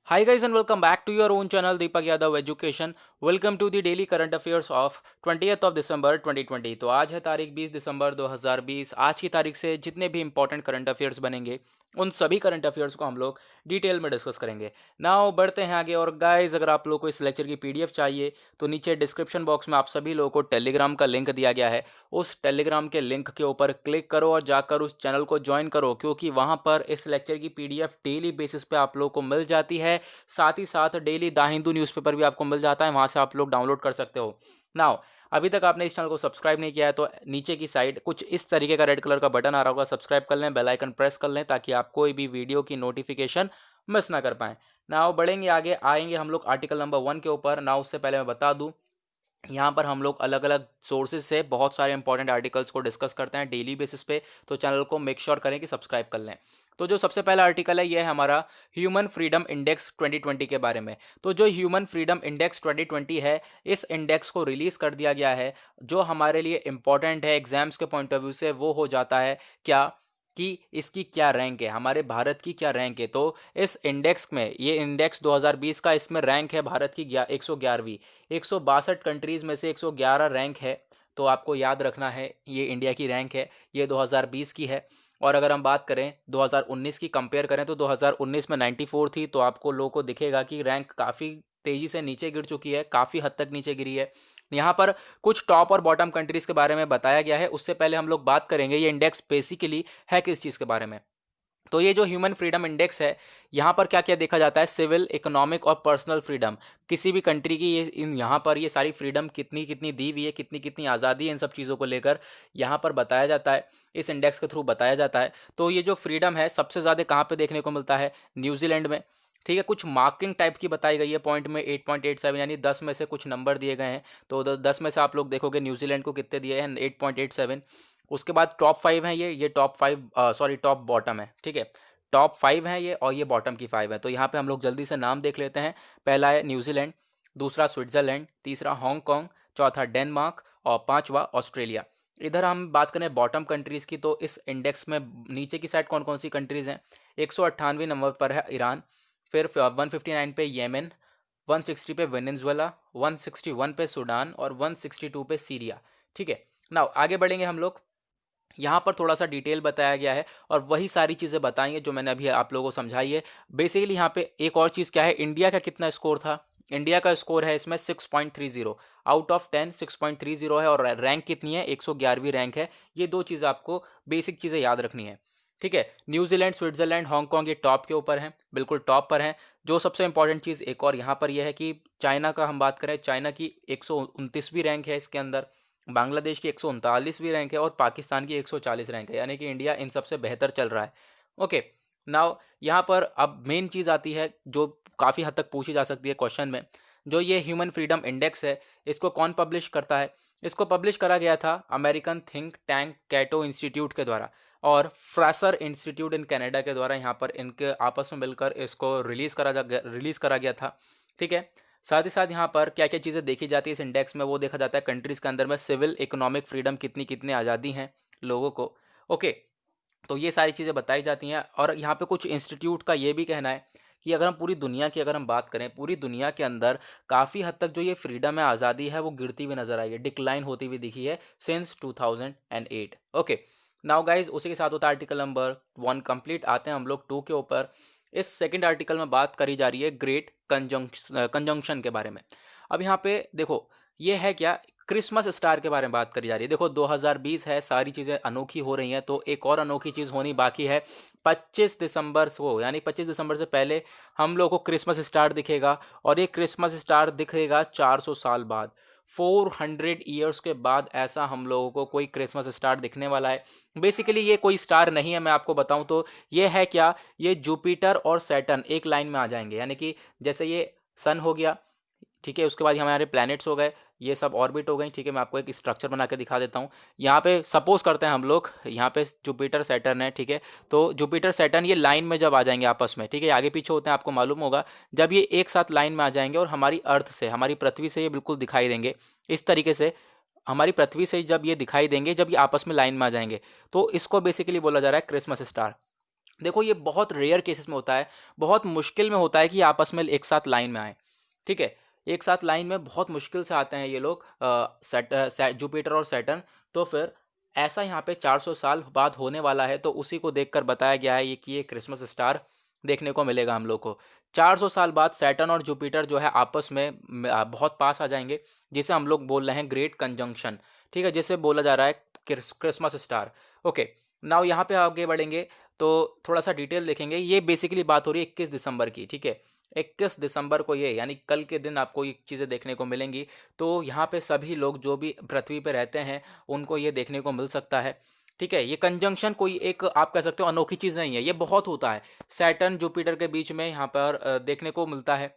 Hi guys and welcome back to your own channel Deepak Yadav Education. Welcome to the daily current affairs of 20th of December 2020। तो आज है तारीख 20 दिसंबर 2020। आज की तारीख से जितने भी इंपॉर्टेंट करंट अफेयर्स बनेंगे उन सभी करंट अफेयर्स को हम लोग डिटेल में डिस्कस करेंगे। नाउ बढ़ते हैं आगे। और गाइज अगर आप लोग को इस लेक्चर की पीडीएफ चाहिए तो नीचे डिस्क्रिप्शन बॉक्स में आप सभी लोगों को टेलीग्राम का लिंक दिया गया है। उस टेलीग्राम के लिंक के ऊपर क्लिक करो और जाकर उस चैनल को ज्वाइन करो, क्योंकि वहां पर इस लेक्चर की पीडीएफ डेली बेसिस पे आप लोग को मिल जाती है। साथ ही साथ डेली द हिंदू न्यूज़पेपर भी आपको मिल जाता है, वहां से आप लोग डाउनलोड कर सकते हो। नाउ अभी तक आपने इस चैनल को सब्सक्राइब नहीं किया है तो नीचे की साइड कुछ इस तरीके का रेड कलर का बटन आ रहा होगा, सब्सक्राइब कर लें, बेल आइकन प्रेस कर लें ताकि आप कोई भी वीडियो की नोटिफिकेशन मिस ना कर पाएं। नाउ बढ़ेंगे आगे, आएंगे हम लोग आर्टिकल नंबर 1 के ऊपर। नाउ उससे पहले मैं बता दूं, यहाँ पर हम लोग अलग अलग सोर्सेज से बहुत सारे इंपॉर्टेंट आर्टिकल्स को डिस्कस करते हैं डेली बेसिस पे, तो चैनल को मेक श्योर करें कि सब्सक्राइब कर लें। तो जो सबसे पहला आर्टिकल है ये है हमारा ह्यूमन फ्रीडम इंडेक्स 2020 के बारे में। तो जो ह्यूमन फ्रीडम इंडेक्स 2020 है, इस इंडेक्स को रिलीज कर दिया गया है। जो हमारे लिए इंपॉर्टेंट है एग्जाम्स के पॉइंट ऑफ व्यू से वो हो जाता है क्या कि इसकी क्या रैंक है, हमारे भारत की क्या रैंक है। तो इस इंडेक्स में, ये इंडेक्स 2020 का, इसमें रैंक है भारत की 111वीं। 162 कंट्रीज में से 111 रैंक है। तो आपको याद रखना है ये इंडिया की रैंक है, ये 2020 की है। और अगर हम बात करें 2019 की, कंपेयर करें तो 2019 में 94 थी। तो आपको लोगों को दिखेगा कि रैंक काफ़ी तेज़ी से नीचे गिर चुकी है, काफ़ी हद तक नीचे गिरी है। यहाँ पर कुछ टॉप और बॉटम कंट्रीज़ के बारे में बताया गया है। उससे पहले हम लोग बात करेंगे ये इंडेक्स बेसिकली है किस चीज़ के बारे में। तो ये जो ह्यूमन फ्रीडम इंडेक्स है, यहाँ पर क्या क्या देखा जाता है, सिविल, इकोनॉमिक और पर्सनल फ्रीडम, किसी भी कंट्री की ये इन यहाँ पर ये सारी फ्रीडम कितनी कितनी दी हुई है, कितनी कितनी आज़ादी है, इन सब चीज़ों को लेकर यहाँ पर बताया जाता है, इस इंडेक्स के थ्रू बताया जाता है। तो ये जो फ्रीडम है सबसे ज़्यादा कहाँ पे देखने को मिलता है, न्यूजीलैंड में। ठीक है, कुछ मार्किंग टाइप की बताई गई है पॉइंट में 8.87, यानी 10 में से कुछ नंबर दिए गए हैं। तो 10 में से आप लोग देखोगे न्यूजीलैंड को कितने दिए हैं, 8.87। उसके बाद टॉप 5 हैं, ये टॉप 5, सॉरी टॉप बॉटम है। ठीक है, टॉप 5 हैं ये और ये बॉटम की 5 है। तो यहाँ पे हम लोग जल्दी से नाम देख लेते हैं। पहला है न्यूजीलैंड, दूसरा स्विट्जरलैंड, तीसरा हांगकांग, चौथा डेनमार्क और पांचवा ऑस्ट्रेलिया। इधर हम बात करें बॉटम कंट्रीज़ की, तो इस इंडेक्स में नीचे की साइड कौन कौन सी कंट्रीज़ हैं। 198वें नंबर पर है ईरान, फिर 159 पे येमेन, 160 पे वेनेजुएला, 161 पे सूडान और 162 पे सीरिया। ठीक है, नाउ आगे बढ़ेंगे हम लोग। यहाँ पर थोड़ा सा डिटेल बताया गया है और वही सारी चीज़ें बताएंगे जो मैंने अभी आप लोगों को समझाई है। बेसिकली यहाँ पे एक और चीज़ क्या है, इंडिया का कितना स्कोर था। इंडिया का स्कोर है इसमें 6.30, आउट ऑफ 10 6.30 है। और रैंक कितनी है, 111वीं रैंक है। ये दो चीज़ें आपको बेसिक चीज़ें याद रखनी है। ठीक है, न्यूजीलैंड, स्विट्जरलैंड, हांगकांग ये टॉप के ऊपर हैं, बिल्कुल टॉप पर हैं। जो सबसे इंपॉर्टेंट चीज़ एक और यहाँ पर यह है कि चाइना का हम बात करें, चाइना की 129वीं रैंक है इसके अंदर, बांग्लादेश की 139वीं रैंक है और पाकिस्तान की 140 रैंक है, यानी कि इंडिया इन सबसे बेहतर चल रहा है। ओके, नाउ यहाँ पर अब मेन चीज़ आती है जो काफ़ी हद तक पूछी जा सकती है क्वेश्चन में। जो ये ह्यूमन फ्रीडम इंडेक्स है, इसको कौन पब्लिश करता है। इसको पब्लिश करा गया था अमेरिकन थिंक टैंक कैटो इंस्टीट्यूट के द्वारा और फ्रासर इंस्टीट्यूट इन कनाडा के द्वारा। यहाँ पर इनके आपस में मिलकर इसको रिलीज़ करा गया था। ठीक है, साथ ही साथ यहाँ पर क्या क्या चीज़ें देखी जाती है इस इंडेक्स में, वो देखा जाता है कंट्रीज़ के अंदर में सिविल इकोनॉमिक फ्रीडम कितनी कितनी आज़ादी हैं लोगों को। ओके, तो ये सारी चीज़ें बताई जाती हैं। और यहाँ पे कुछ इंस्टीट्यूट का ये भी कहना है कि अगर हम पूरी दुनिया की अगर हम बात करें, पूरी दुनिया के अंदर काफ़ी हद तक जो ये फ्रीडम है, आज़ादी है, वो गिरती हुई नज़र आई है, डिक्लाइन होती हुई दिखी है सिंस 2008। ओके, नाउ गाइज उसी के साथ होता है आर्टिकल नंबर 1 कंप्लीट। आते हैं हम लोग 2 के ऊपर। इस सेकंड आर्टिकल में बात करी जा रही है ग्रेट कंजंक्शन के बारे में। अब यहाँ पे देखो ये है क्या, क्रिसमस स्टार के बारे में बात करी जा रही है। देखो 2020 है, सारी चीज़ें अनोखी हो रही हैं, तो एक और अनोखी चीज़ होनी बाकी है। 25 दिसंबर को, यानी 25 दिसंबर से पहले हम लोगों को क्रिसमस स्टार दिखेगा। और ये क्रिसमस स्टार दिखेगा 400 साल बाद, 400 ईयर्स के बाद ऐसा हम लोगों को कोई क्रिसमस स्टार दिखने वाला है। बेसिकली ये कोई स्टार नहीं है, मैं आपको बताऊं तो ये है क्या, ये जुपिटर और सैटर्न एक लाइन में आ जाएंगे, यानी कि जैसे ये सन हो गया, ठीक है, उसके बाद हमारे प्लैनेट्स हो गए, ये सब ऑर्बिट हो गई। ठीक है, मैं आपको एक स्ट्रक्चर बना के दिखा देता हूँ। यहाँ पे सपोज करते हैं हम लोग, यहाँ पे जुपिटर सैटर्न है। ठीक है, तो जुपिटर सैटर्न ये लाइन में जब आ जाएंगे आपस में, ठीक है, आगे पीछे होते हैं आपको मालूम होगा, जब ये एक साथ लाइन में आ जाएंगे और हमारी अर्थ से, हमारी पृथ्वी से ये बिल्कुल दिखाई देंगे इस तरीके से। हमारी पृथ्वी से जब ये दिखाई देंगे, जब ये आपस में लाइन में आ जाएंगे, तो इसको बेसिकली बोला जा रहा है क्रिसमस स्टार। देखो ये बहुत रेयर केसेस में होता है, बहुत मुश्किल में होता है कि आपस में एक साथ लाइन में आए। ठीक है, एक साथ लाइन में बहुत मुश्किल से आते हैं ये लोग, जुपिटर और सैटर्न। तो फिर ऐसा यहाँ पे 400 साल बाद होने वाला है, तो उसी को देखकर बताया गया है ये कि ये क्रिसमस स्टार देखने को मिलेगा हम लोग को। 400 साल बाद सैटर्न और जुपिटर जो है आपस में बहुत पास आ जाएंगे, जिसे हम लोग बोल रहे हैं ग्रेट कंजंक्शन। ठीक है, जिसे बोला जा रहा है क्रिसमस स्टार। ओके, नाउ यहाँ पे आगे बढ़ेंगे तो थोड़ा सा डिटेल देखेंगे। ये बेसिकली बात हो रही है 21 दिसंबर की। ठीक है, 21 दिसंबर को ये यानी कल के दिन आपको ये चीज़ें देखने को मिलेंगी। तो यहाँ पे सभी लोग जो भी पृथ्वी पे रहते हैं उनको ये देखने को मिल सकता है। ठीक है, ये कंजंक्शन कोई एक आप कह सकते हो अनोखी चीज़ नहीं है, ये बहुत होता है। सैटर्न जुपिटर के बीच में यहाँ पर देखने को मिलता है।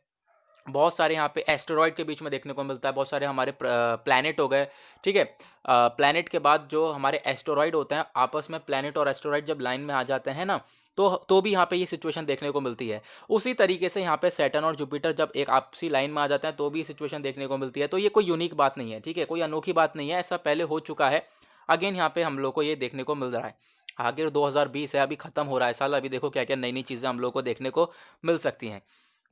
बहुत सारे यहाँ पे एस्टेरॉयड के बीच में देखने को मिलता है, बहुत सारे हमारे प्लैनेट हो गए। ठीक है, प्लैनेट के बाद जो हमारे एस्टेरॉयड होते हैं, आपस में प्लैनेट और एस्टेरॉयड जब लाइन में आ जाते हैं ना, तो भी यहाँ पे ये सिचुएशन देखने को मिलती है। उसी तरीके से यहाँ पे सैटर्न और जुपिटर जब एक आपसी लाइन में आ जाते हैं तो भी ये सिचुएशन देखने को मिलती है। तो ये कोई यूनिक बात नहीं है, ठीक है, कोई अनोखी बात नहीं है, ऐसा पहले हो चुका है। अगेन यहाँ पे हम लोग को ये देखने को मिल रहा है। आगे 2020 है, अभी खत्म हो रहा है साल, अभी देखो क्या क्या नई नई चीज़ें हम लोग को देखने को मिल सकती हैं।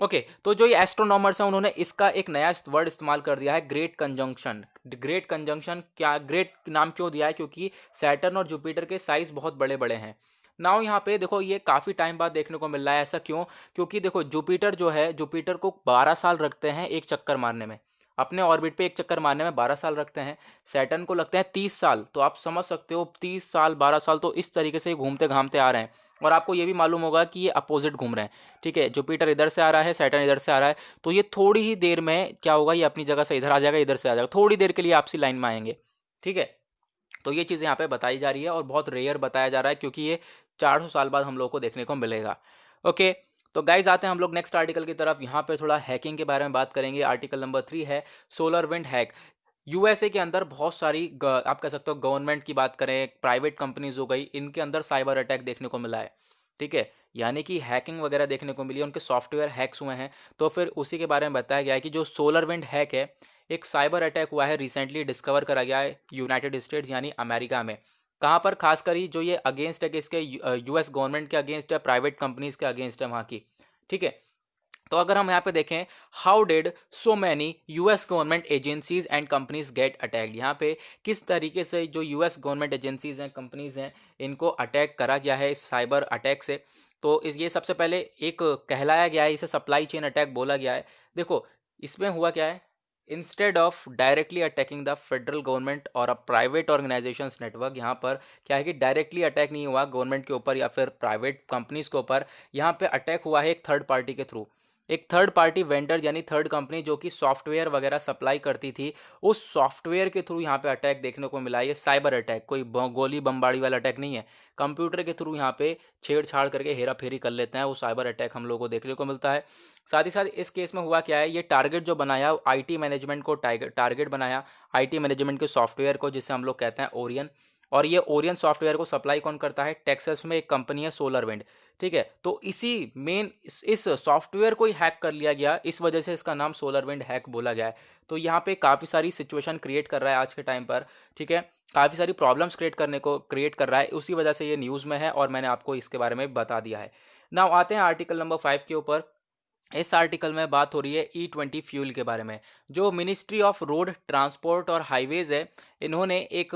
ओके, तो जो ये एस्ट्रोनॉमर्स हैं उन्होंने इसका एक नया वर्ड इस्तेमाल कर दिया है, ग्रेट कंजंक्शन। ग्रेट कंजंक्शन क्या, ग्रेट नाम क्यों दिया है? क्योंकि सैटर्न और जुपिटर के साइज बहुत बड़े बड़े हैं। नाउ यहाँ पे देखो ये काफ़ी टाइम बाद देखने को मिल रहा है। ऐसा क्यों? क्योंकि देखो जुपिटर जो है, जुपिटर को 12 साल रखते हैं एक चक्कर मारने में, अपने ऑर्बिट पे एक चक्कर मारने में 12 साल रखते हैं। सैटर्न को लगते हैं 30 साल। तो आप समझ सकते हो 30 साल 12 साल, तो इस तरीके से घूमते घामते आ रहे हैं। और आपको ये भी मालूम होगा कि ये अपोजिट घूम रहे हैं। ठीक है, जुपिटर इधर से आ रहा है, सैटर्न इधर से आ रहा है। तो ये थोड़ी ही देर में क्या होगा, ये अपनी जगह से इधर आ जाएगा, इधर से आ जाएगा, थोड़ी देर के लिए आपसी लाइन में आएंगे। ठीक है, तो ये चीज़ यहाँ पे बताई जा रही है और बहुत रेयर बताया जा रहा है, क्योंकि ये 400 साल बाद हम लोग को देखने को मिलेगा। ओके, तो गाइज आते हैं हम लोग नेक्स्ट आर्टिकल की तरफ। यहाँ पे थोड़ा हैकिंग के बारे में बात करेंगे। आर्टिकल नंबर 3 है सोलर विंड हैक। यूएसए के अंदर बहुत सारी आप कह सकते हो गवर्नमेंट की बात करें, प्राइवेट कंपनीज हो गई, इनके अंदर साइबर अटैक देखने को मिला है। ठीक है, यानी कि हैकिंग वगैरह देखने को मिली है, उनके सॉफ्टवेयर हैक्स हुए हैं। तो फिर उसी के बारे में बताया गया है कि जो सोलर विंड हैक है, एक साइबर अटैक हुआ है, रिसेंटली डिस्कवर करा गया है यूनाइटेड स्टेट्स यानी अमेरिका में। कहाँ पर? खासकर ही जो ये अगेंस्ट है, किसके? यूएस गवर्नमेंट के अगेंस्ट है, प्राइवेट कंपनीज के अगेंस्ट है वहाँ की। ठीक है, तो अगर हम यहाँ पे देखें, how did so many US government agencies and companies get attacked, यहाँ पे किस तरीके से जो यूएस गवर्नमेंट एजेंसीज हैं, कंपनीज हैं, इनको अटैक करा गया है इस साइबर अटैक से। तो ये सबसे पहले एक कहलाया गया है, इसे सप्लाई चेन अटैक बोला गया है। देखो इसमें हुआ क्या है, instead of directly attacking the federal government और अ प्राइवेट ऑर्गेनाइजेशंस नेटवर्क, यहाँ पर क्या है कि डायरेक्टली अटैक नहीं हुआ गवर्नमेंट के ऊपर या फिर प्राइवेट कंपनीज के ऊपर, यहाँ पे अटैक हुआ है एक थर्ड पार्टी के थ्रू। एक थर्ड पार्टी वेंडर यानी थर्ड कंपनी जो कि सॉफ्टवेयर वगैरह सप्लाई करती थी, उस सॉफ्टवेयर के थ्रू यहाँ पे अटैक देखने को मिला है। ये साइबर अटैक, कोई गोली बमबारी वाला अटैक नहीं है। कंप्यूटर के थ्रू यहाँ पे छेड़छाड़ करके हेरा फेरी कर लेते हैं, वो साइबर अटैक हम लोग को देखने को मिलता है। साथ ही साथ इस केस में हुआ क्या है, ये टारगेट जो बनाया आईटी मैनेजमेंट को टारगेट बनाया, आईटी मैनेजमेंट के सॉफ्टवेयर को, जिसे हम लोग कहते हैं ओरियन। और ये ओरियन सॉफ्टवेयर को सप्लाई कौन करता है? टेक्सास में एक कंपनी है सोलर विंड। ठीक है, तो इसी मेन इस सॉफ्टवेयर को ही हैक कर लिया गया, इस वजह से इसका नाम सोलर विंड हैक बोला गया है। तो यहाँ पे काफ़ी सारी सिचुएशन क्रिएट कर रहा है आज के टाइम पर। ठीक है, काफ़ी सारी प्रॉब्लम्स क्रिएट कर रहा है, उसी वजह से ये न्यूज़ में है और मैंने आपको इसके बारे में बता दिया है। नाउ आते हैं आर्टिकल नंबर 5 के ऊपर। इस आर्टिकल में बात हो रही है E20 फ्यूल के बारे में। जो मिनिस्ट्री ऑफ रोड ट्रांसपोर्ट और हाईवेज है, इन्होंने एक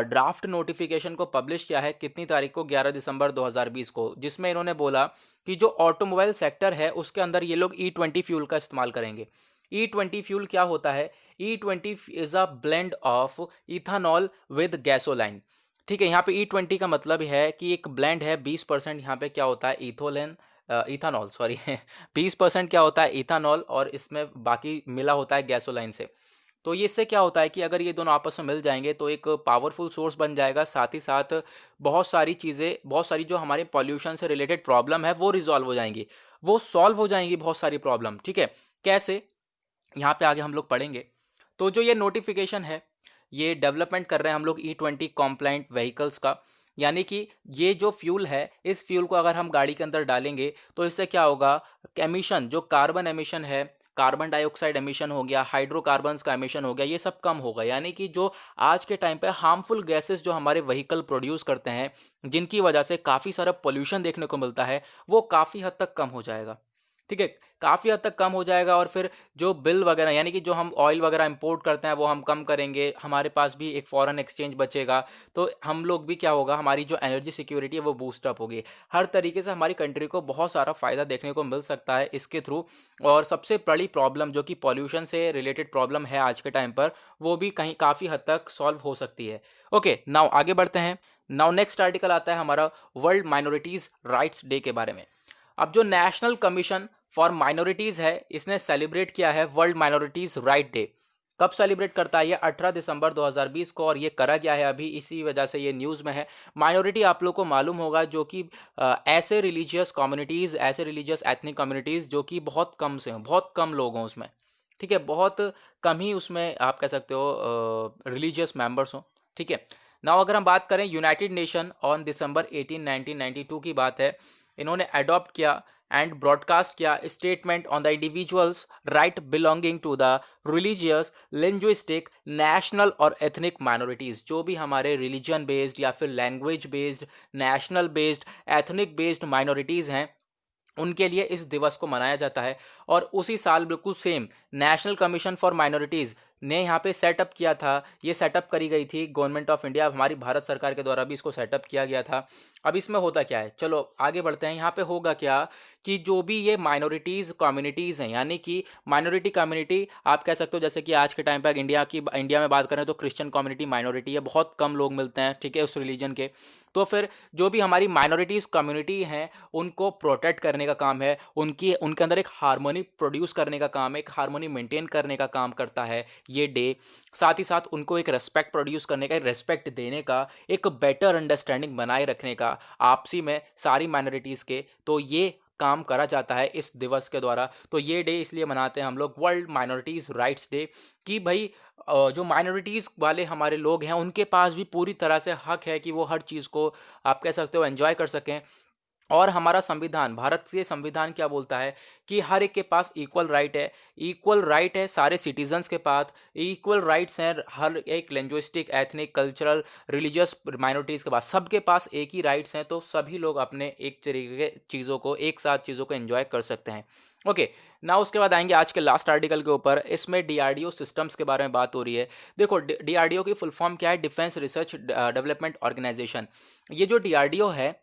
ड्राफ्ट नोटिफिकेशन को पब्लिश किया है, कितनी तारीख को? 11 दिसंबर 2020 को, जिसमें इन्होंने बोला कि जो ऑटोमोबाइल सेक्टर है उसके अंदर ये लोग E20 फ्यूल का इस्तेमाल करेंगे। E20 फ्यूल क्या होता है? E20 is a blend of ethanol with gasoline. ठीक है, यहाँ पे E20 का मतलब है कि एक ब्लेंड है, 20% यहाँ पे क्या होता है? इथानॉल सॉरी 20% क्या होता है? इथानॉल, और इसमें बाकी मिला होता है गैसोलाइन से। तो ये इससे क्या होता है कि अगर ये दोनों आपस में मिल जाएंगे तो एक पावरफुल सोर्स बन जाएगा। साथ ही साथ बहुत सारी चीज़ें, बहुत सारी जो हमारे पॉल्यूशन से रिलेटेड प्रॉब्लम है वो रिजॉल्व हो जाएंगी, वो सॉल्व हो जाएंगी बहुत सारी प्रॉब्लम। ठीक है, कैसे? यहाँ पे आगे हम लोग पढ़ेंगे। तो जो ये नोटिफिकेशन है, ये डेवलपमेंट कर रहे हैं हम लोग E20 कॉम्प्लाइंट व्हीकल्स का। यानी कि ये जो फ्यूल है, इस फ्यूल को अगर हम गाड़ी के अंदर डालेंगे तो इससे क्या होगा? एमिशन, जो कार्बन एमिशन है, कार्बन डाइऑक्साइड एमिशन हो गया, हाइड्रोकार्बन्स का एमिशन हो गया, ये सब कम होगा। यानी कि जो आज के टाइम पे हार्मफुल गैसेस जो हमारे व्हीकल प्रोड्यूस करते हैं, जिनकी वजह से काफ़ी सारा पोल्यूशन देखने को मिलता है, वो काफ़ी हद तक कम हो जाएगा। ठीक है, काफ़ी हद तक कम हो जाएगा। और फिर जो बिल वगैरह, यानी कि जो हम ऑयल वगैरह इंपोर्ट करते हैं, वो हम कम करेंगे, हमारे पास भी एक फॉरेन एक्सचेंज बचेगा। तो हम लोग भी क्या होगा, हमारी जो एनर्जी सिक्योरिटी है वो बूस्ट अप होगी। हर तरीके से हमारी कंट्री को बहुत सारा फ़ायदा देखने को मिल सकता है इसके थ्रू। और सबसे बड़ी प्रॉब्लम जो कि पॉल्यूशन से रिलेटेड प्रॉब्लम है आज के टाइम पर, वो भी कहीं काफ़ी हद तक सॉल्व हो सकती है। ओके, नाउ आगे बढ़ते हैं। नाउ नेक्स्ट आर्टिकल आता है हमारा वर्ल्ड माइनॉरिटीज़ राइट्स डे के बारे में। अब जो नेशनल कमीशन फॉर माइनॉरिटीज़ है, इसने सेलिब्रेट किया है वर्ल्ड माइनॉरिटीज़ राइट डे। कब सेलिब्रेट करता है? ये 18 दिसंबर 2020 को। और ये करा गया है अभी, इसी वजह से ये न्यूज़ में है। माइनॉरिटी आप लोग को मालूम होगा, जो कि ऐसे रिलीजियस कम्युनिटीज़, ऐसे रिलीजियस एथनिक कम्युनिटीज़ जो कि बहुत कम से हों, बहुत कम लोग हों उसमें। ठीक है, बहुत कम ही उसमें आप कह सकते हो रिलीजियस मेंबर्स हों। ठीक है, नाउ अगर हम बात करें, यूनाइटेड नेशन ऑन दिसंबर 18 1992 की बात है, इन्होंने अडॉप्ट किया एंड ब्रॉडकास्ट किया statement on the individuals right belonging to the religious, linguistic, national और एथनिक माइनॉरिटीज़। जो भी हमारे रिलीजन बेस्ड या फिर language based, national based, ethnic based minorities हैं, उनके लिए इस दिवस को मनाया जाता है। और उसी साल बिल्कुल same national commission for minorities ने यहाँ पे सेटअप किया था। ये सेटअप करी गई थी गवर्नमेंट ऑफ इंडिया, हमारी भारत सरकार के द्वारा भी इसको सेटअप किया गया था। अब इसमें होता क्या है, चलो आगे बढ़ते हैं। यहाँ पे होगा क्या कि जो भी ये माइनॉरिटीज़ कम्युनिटीज़ हैं, यानी कि माइनॉरिटी कम्युनिटी आप कह सकते हो, जैसे कि आज के टाइम पर इंडिया में बात करें तो क्रिश्चियन कम्युनिटी माइनॉरिटी है, बहुत कम लोग मिलते हैं, ठीक है, उस रिलीजन के। तो फिर जो भी हमारी माइनॉरिटीज़ कम्युनिटी हैं, उनको प्रोटेक्ट करने का काम है, उनके अंदर एक हार्मोनी प्रोड्यूस करने का काम है, एक हार्मोनी मेंटेन करने का काम करता है ये डे। साथ ही साथ उनको एक रेस्पेक्ट प्रोड्यूस करने का, रेस्पेक्ट देने का, एक बेटर अंडरस्टैंडिंग बनाए रखने का आपसी में सारी माइनॉरिटीज़ के, तो ये काम करा जाता है इस दिवस के द्वारा। तो ये डे इसलिए मनाते हैं हम लोग, वर्ल्ड माइनॉरिटीज़ राइट्स डे, कि भाई जो माइनॉरिटीज़ वाले हमारे लोग हैं, उनके पास भी पूरी तरह से हक है कि वो हर चीज़ को आप कह सकते हो एंजॉय कर सकें। और हमारा संविधान, भारत के संविधान क्या बोलता है कि हर एक के पास इक्वल राइट है। इक्वल राइट है सारे सिटीजन्स के पास, इक्वल राइट्स हैं हर एक linguistic, ethnic, cultural, religious minorities के पास, सबके पास एक ही राइट्स हैं। तो सभी लोग अपने एक तरीके के चीज़ों को, एक साथ चीज़ों को एंजॉय कर सकते हैं। ओके, ना उसके बाद आएंगे आज के लास्ट आर्टिकल के ऊपर। इसमें डीआरडीओ सिस्टम्स के बारे में बात हो रही है। देखो, डीआरडीओ की फुल फॉर्म क्या है? Defence research development organisation. ये जो डीआरडीओ है,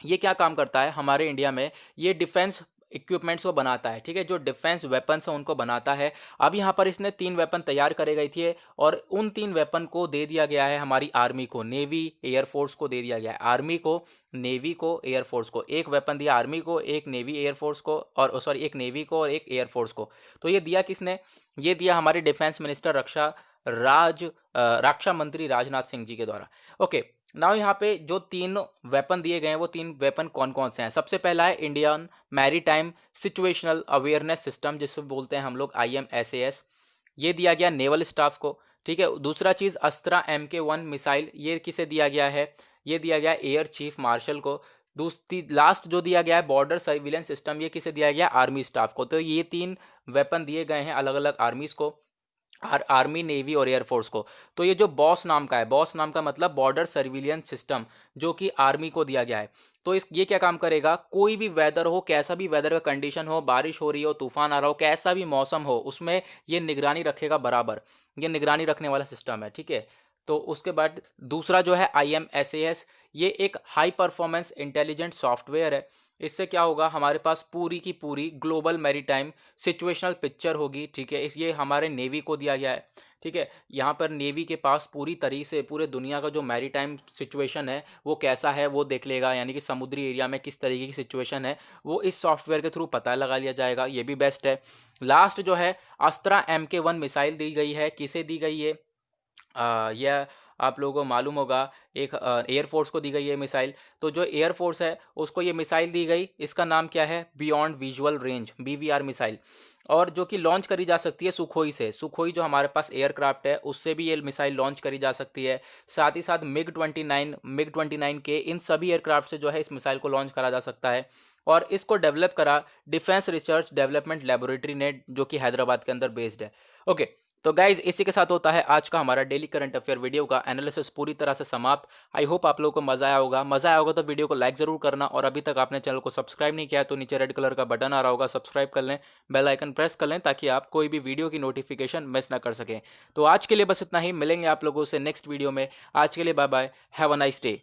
ये क्या काम करता है हमारे इंडिया में? ये डिफेंस इक्विपमेंट्स को बनाता है, ठीक है, जो डिफेंस वेपन्स हैं उनको बनाता है। अब यहाँ पर इसने 3 वेपन तैयार करे गई थी, और उन 3 वेपन को दे दिया गया है हमारी आर्मी को, नेवी एयरफोर्स को दे दिया गया है। आर्मी को, नेवी को, एयरफोर्स को। एक वेपन दिया आर्मी को, एक नेवी एयरफोर्स को, और सॉरी एक नेवी को और एक एयरफोर्स को। तो ये दिया किसने? ये दिया हमारे डिफेंस मिनिस्टर, रक्षा मंत्री राजनाथ सिंह जी के द्वारा। ओके, नाउ यहाँ पे जो 3 वेपन दिए गए हैं, वो 3 वेपन कौन कौन से हैं? सबसे पहला है Indian maritime situational awareness system, जिससे बोलते हैं हम लोग IMSAS। ये दिया गया नेवल स्टाफ को, ठीक है। दूसरा चीज़ अस्त्रा MK1 मिसाइल, ये किसे दिया गया है? ये दिया गया एयर चीफ मार्शल को। दूसरी लास्ट जो दिया गया है बॉर्डर सर्विलेंस सिस्टम, ये किसे दिया गया? आर्मी स्टाफ को। तो ये 3 वेपन दिए गए हैं अलग अलग आर्मीज़ को, आर्मी, नेवी और एयरफोर्स को। तो ये जो बॉस नाम का है, बॉस नाम का मतलब बॉर्डर सर्विलियंस सिस्टम, जो कि आर्मी को दिया गया है। तो ये क्या काम करेगा? कोई भी वेदर हो, कैसा भी वेदर का कंडीशन हो, बारिश हो रही हो, तूफान आ रहा हो, कैसा भी मौसम हो, उसमें ये निगरानी रखेगा बराबर। ये निगरानी रखने वाला सिस्टम है, ठीक है। तो उसके बाद दूसरा जो है IMSAS, ये एक हाई परफॉर्मेंस इंटेलिजेंट सॉफ्टवेयर है। इससे क्या होगा? हमारे पास पूरी की पूरी ग्लोबल मैरीटाइम सिचुएशनल पिक्चर होगी, ठीक है। ये हमारे नेवी को दिया गया है, ठीक है। यहाँ पर नेवी के पास पूरी तरीके से पूरे दुनिया का जो मैरीटाइम सिचुएशन है वो कैसा है वो देख लेगा, यानी कि समुद्री एरिया में किस तरीके की सिचुएशन है वो इस सॉफ्टवेयर के थ्रू पता लगा लिया जाएगा। ये भी बेस्ट है। लास्ट जो है अस्त्रा MK1 मिसाइल दी गई है। किसे दी गई है? यह आप लोगों को मालूम होगा, एक एयरफोर्स को दी गई है मिसाइल। तो जो एयरफोर्स है उसको ये मिसाइल दी गई, इसका नाम क्या है? Beyond visual range, BVR missile. और जो कि लॉन्च करी जा सकती है सुखोई से। सुखोई जो हमारे पास एयरक्राफ्ट है, उससे भी ये मिसाइल लॉन्च करी जा सकती है। साथ ही साथ MiG-29 के इन सभी एयरक्राफ्ट से जो है इस मिसाइल को लॉन्च करा जा सकता है। और इसको डेवलप करा डिफेंस रिसर्च डेवलपमेंट लेबोरेटरी ने, जो कि हैदराबाद के अंदर बेस्ड है। ओके, तो गाइज इसी के साथ होता है आज का हमारा डेली करंट अफेयर वीडियो का एनालिसिस पूरी तरह से समाप्त। आई होप आप लोगों को मजा आया होगा। मजा आया होगा तो वीडियो को लाइक जरूर करना, और अभी तक आपने चैनल को सब्सक्राइब नहीं किया है तो नीचे रेड कलर का बटन आ रहा होगा, सब्सक्राइब कर लें, बेल आइकन प्रेस कर लें ताकि आप कोई भी वीडियो की नोटिफिकेशन मिस ना कर सकें। तो आज के लिए बस इतना ही, मिलेंगे आप लोगों से नेक्स्ट वीडियो में। आज के लिए bye bye, have a nice day.